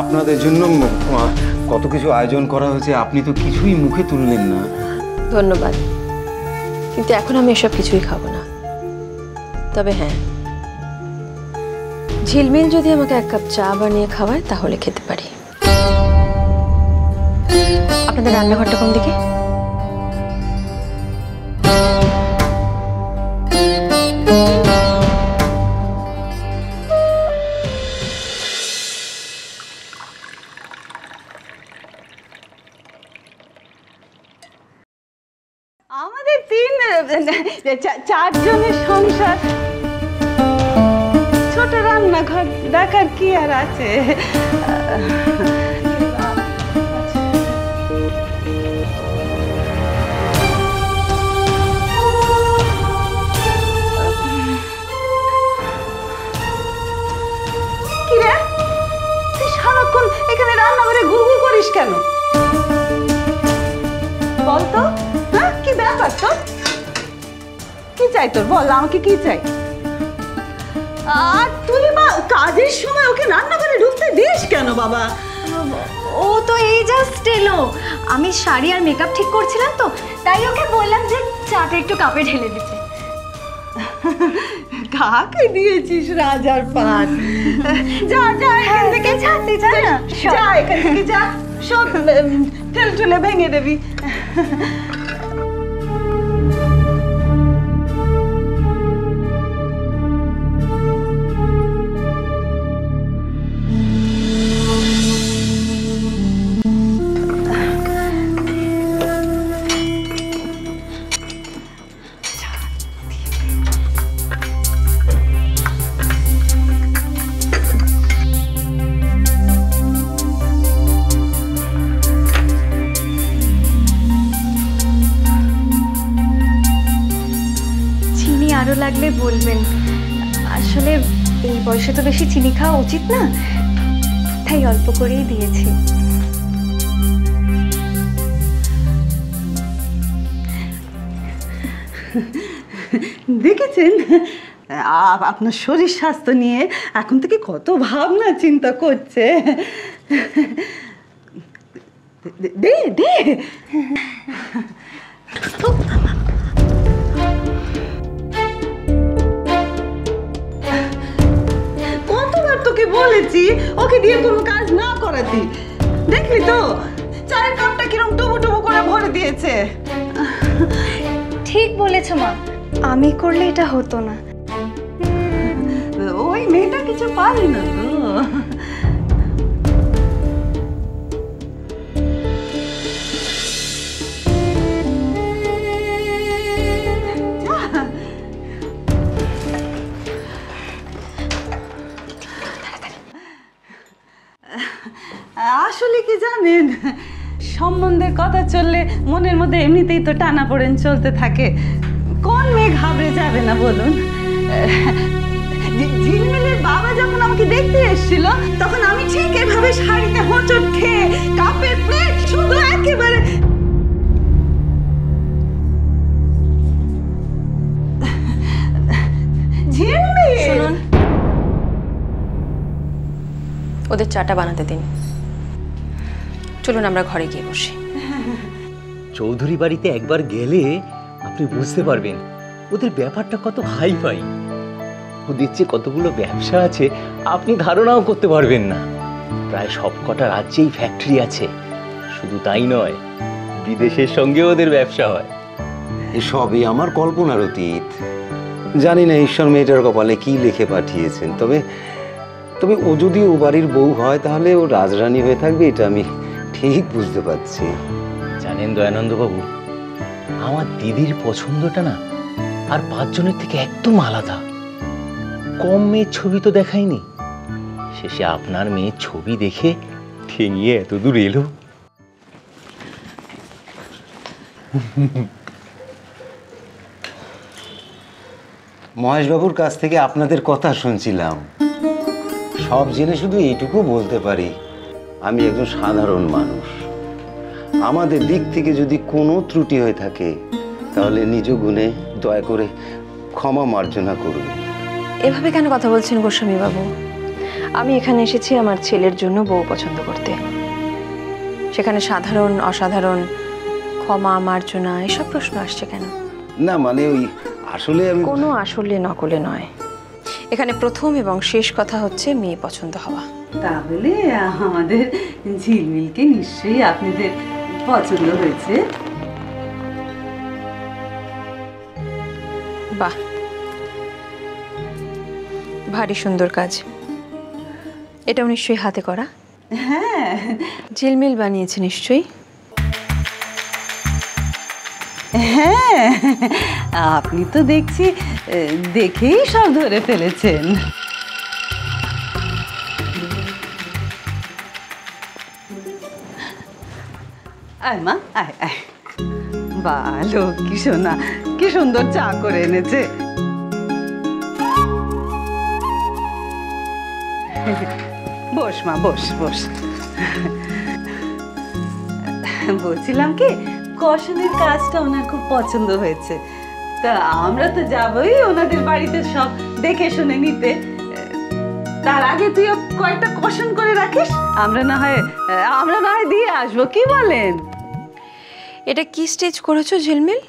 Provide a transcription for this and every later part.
আপনাদের জন্য কত কিছু আয়োজন করা হয়েছে, আপনি তো কিছুই মুখে তুললেন না। ধন্যবাদ, কিন্তু এখন আমি এসব কিছুই খাবো না। তবে হ্যাঁ, ঝিলমিল যদি আমাকে 1 কাপ চা বানিয়ে খাওয়ায় তাহলে খেতে পারি। আপনাদের রান্নাঘরটা কোন দিকে? আমাদের 4 জনের সংসার, ছোট রান্নাঘর দেখার কি আর আছে। কি রে, তুই সারাক্ষণ এখানে রান্নাঘরে ঘুরঘুর করিস কেন বলতো? হ্যাঁ, কি ব্যাপার তোর? কি চাই তোর, বল আমাকে কি চাই? আর তুই বা কাজের সময় ওকে রান্নাঘরে ঢুকতে দিস কেন বাবা? ও তো এই জাস্ট এলো, আমি শাড়ি আর মেকআপ ঠিক করছিলাম তো, তাই ওকে বললাম যে চাটা একটু কাপে ঢেলে দিতে। কাকে দিয়েছিস রাজার পান? যা যা এখান থেকে, ছাড়তে যা না, যা এখান থেকে যা, সব ঠেল ঠেলে ভেঙে দেবি। আরো লাগলে বলবেন, আসলে এই বয়সে তো বেশি চিনি খাওয়া উচিত না, তাই অল্প করেই দিয়েছি। দেখেছেন আপনার শরীর স্বাস্থ্য নিয়ে এখন থেকে কত ভাবনা চিন্তা করছে। দে দে, কতবার তোকে বলেছি ওকে দিয়ে কোনো কাজ না করাতে, দেখলি তো চায়ের কাপটা কিরকম টুবু টুবু করে ভরে দিয়েছে। ঠিক বলেছো মা, আমি করলে এটা হতো না। ওই মেয়েটা কিছু পারে না তো। আসলে কি জানেন, সম্বন্ধের কথা চললে মনের মধ্যে এমনিতেই তো টানাপোড়েন চলতে থাকে, কোন মেয়ে ঘাবড়ে যাবে না বলুন? ঝিলমিলের বাবা যখন আমাকে দেখতে এসেছিল তখন আমি ঠিক এভাবে শাড়িতে হোঁচট খেয়ে কাপের প্লেট শুধু একেবারে। ঝিলমিল, শুনুন, ওদের চাটা বানাতে দিন, চলুন আমরা ঘরে গিয়ে বসি। চৌধুরী বাড়িতে একবার গেলে আপনি বুঝতে পারবেন ওদের ব্যাপারটা কত হাই ফাই। ওদের যে কতগুলো ব্যবসা আছে আপনি ধারণাও করতে পারবেন না। প্রায় সব কটা রাজ্যেই ফ্যাক্টরি আছে, শুধু তাই নয় বিদেশের সঙ্গে ওদের ব্যবসা হয়। এসবই আমার কল্পনার অতীত। জানি না ঈশ্বর মেয়েটার কপালে কি লিখে পাঠিয়েছেন, তবে তবে ও যদি ও বাড়ির বউ হয় তাহলে ও রাজরানী হয়ে থাকবে, এটা আমি ঠিক বুঝতে পারছি। জানেন দয়ানন্দ বাবু, আমার দিদির পছন্দটা না আর 5 জনের থেকে একদম আলাদা। কম মেয়ের ছবি তো দেখায়নি, শেষে আপনার মেয়ের ছবি দেখে ঠেঙিয়ে এত দূর এলো। মহেশবাবুর কাছ থেকে আপনাদের কথা শুনছিলাম, সব জেনে শুধু এইটুকু বলতে পারি, আমি একজন সাধারণ মানুষ। আমাদের দিক থেকে যদি কোনো ত্রুটি হয়ে থাকে তাহলে নিজ গুণে দয়া করে ক্ষমা মার্জনা করবে। এভাবে কেন কথা বলছেন গোস্বামী বাবু? আমি এখানে এসেছি আমার ছেলের জন্য বউ পছন্দ করতে। সেখানে সাধারণ অসাধারণ, ক্ষমা মার্জনা এসব প্রশ্ন আসছে কেন? না মানে ওই আসলে আমি কোনো আসলে নকলে নয়, এখানে প্রথম এবং শেষ কথা হচ্ছে মেয়ে পছন্দ হওয়া। তাহলে আমাদের ঝিলমিলকে নিশ্চয়ই আপনাদের পছন্দ হয়েছে। বাহ, ভারী সুন্দর কাজ। এটাও নিশ্চয়ই হাতে করা? হ্যাঁ, ঝিলমিল বানিয়েছে নিশ্চয়ই। হ্যাঁ, আপনি তো দেখছি দেখেই সব ধরে ফেলেছেন। আয় মা, আয় আয়। ভালো, কি সোনা, কি সুন্দর চা করে এনেছে। বস মা, বস বস। বলছিলাম কি, কষানের কাজটা ওনার খুব পছন্দ হয়েছে, তা আমরা তো যাবোই ওনাদের বাড়িতে সব দেখে শুনে নিতে। তার আগে তুই কয়েকটা কষান করে রাখিস, আমরা না হয় দিয়ে আসবো, কি বলেন? এটা কি স্টেজ করেছো ঝিলমিল?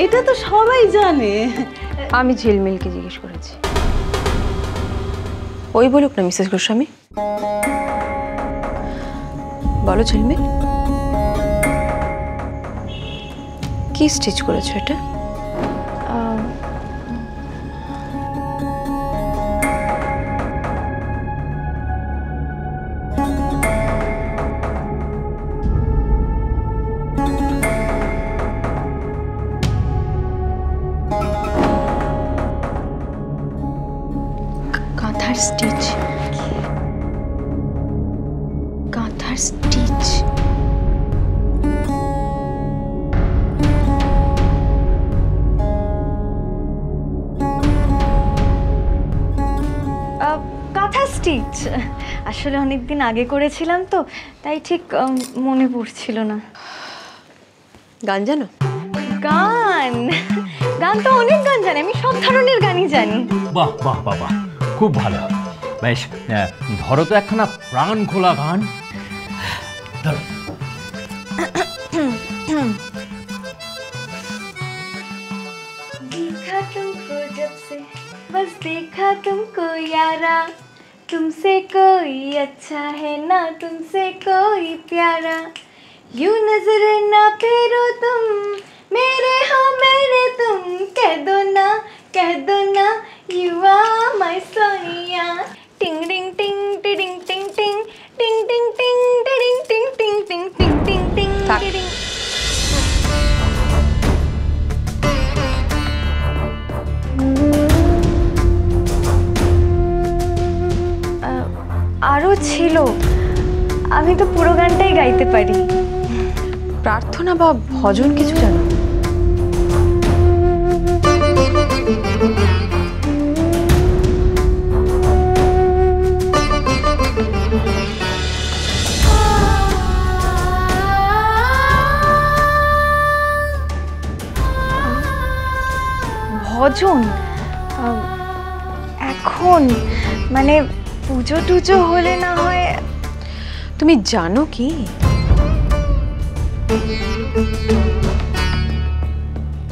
এটা তো সবাই জানে। আমি ঝিলমিলকে জিজ্ঞেস করেছি, ওই বলুক না মিসেস গোস্বামী। বলো ঝিলমিল, কি স্টিচ করেছো এটা? কাঁথার স্টিচ, কাঁথার স্টিচ। কাঁথা স্টিচ আসলে অনেকদিন আগে করেছিলাম তো, তাই ঠিক মনে পড়ছিল না। গান জানো? গান গান তো অনেক গান জানি, আমি সব ধরনের গানই জানি। বাহ বাহ বাহ বাহ, খুব ভালো। বেশ, ধরো তো একখানা প্রাণ খোলা গান। ধরো। देखा तुमको जब से बस देखा तुमको यारा, तुमसे कोई अच्छा है ना तुमसे कोई प्यारा, यूं नजर ना फेरो तुम, मेरे हो मेरे तुम, कह दो ना यू आर माय सोनिया। टिंग टिंग टिंग टिंग टिंग टिंग टिंग टिंग टिंग टिंग टिंग टिंग टिंग टिंग टिंग टिंग टिंग। আরও ছিল, আমি তো পুরো গানটাই গাইতে পারি। প্রার্থনা বা ভজন কিছু জানো? ভজন এখন মানে পুজো টুজো হলে না হয়। তুমি জানো কি,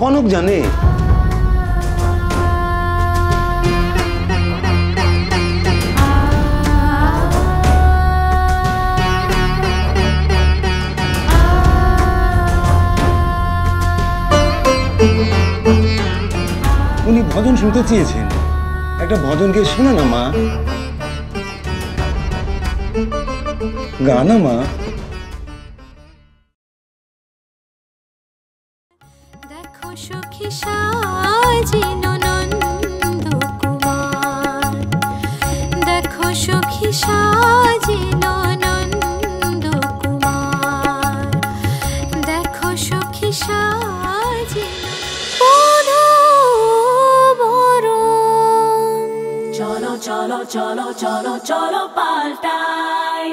কনক জানে। উনি ভজন শুনতে চেয়েছেন, একটা ভজন গিয়ে শোনা না মা, গানা মা। দেখো সখী সাজিনো নন্দ কুমার, দেখো সখী সাজিল নন্দ কুমার, দেখো সখী সাজিল বরণ। চলো চলো চলো চলো চলো পাল্টাই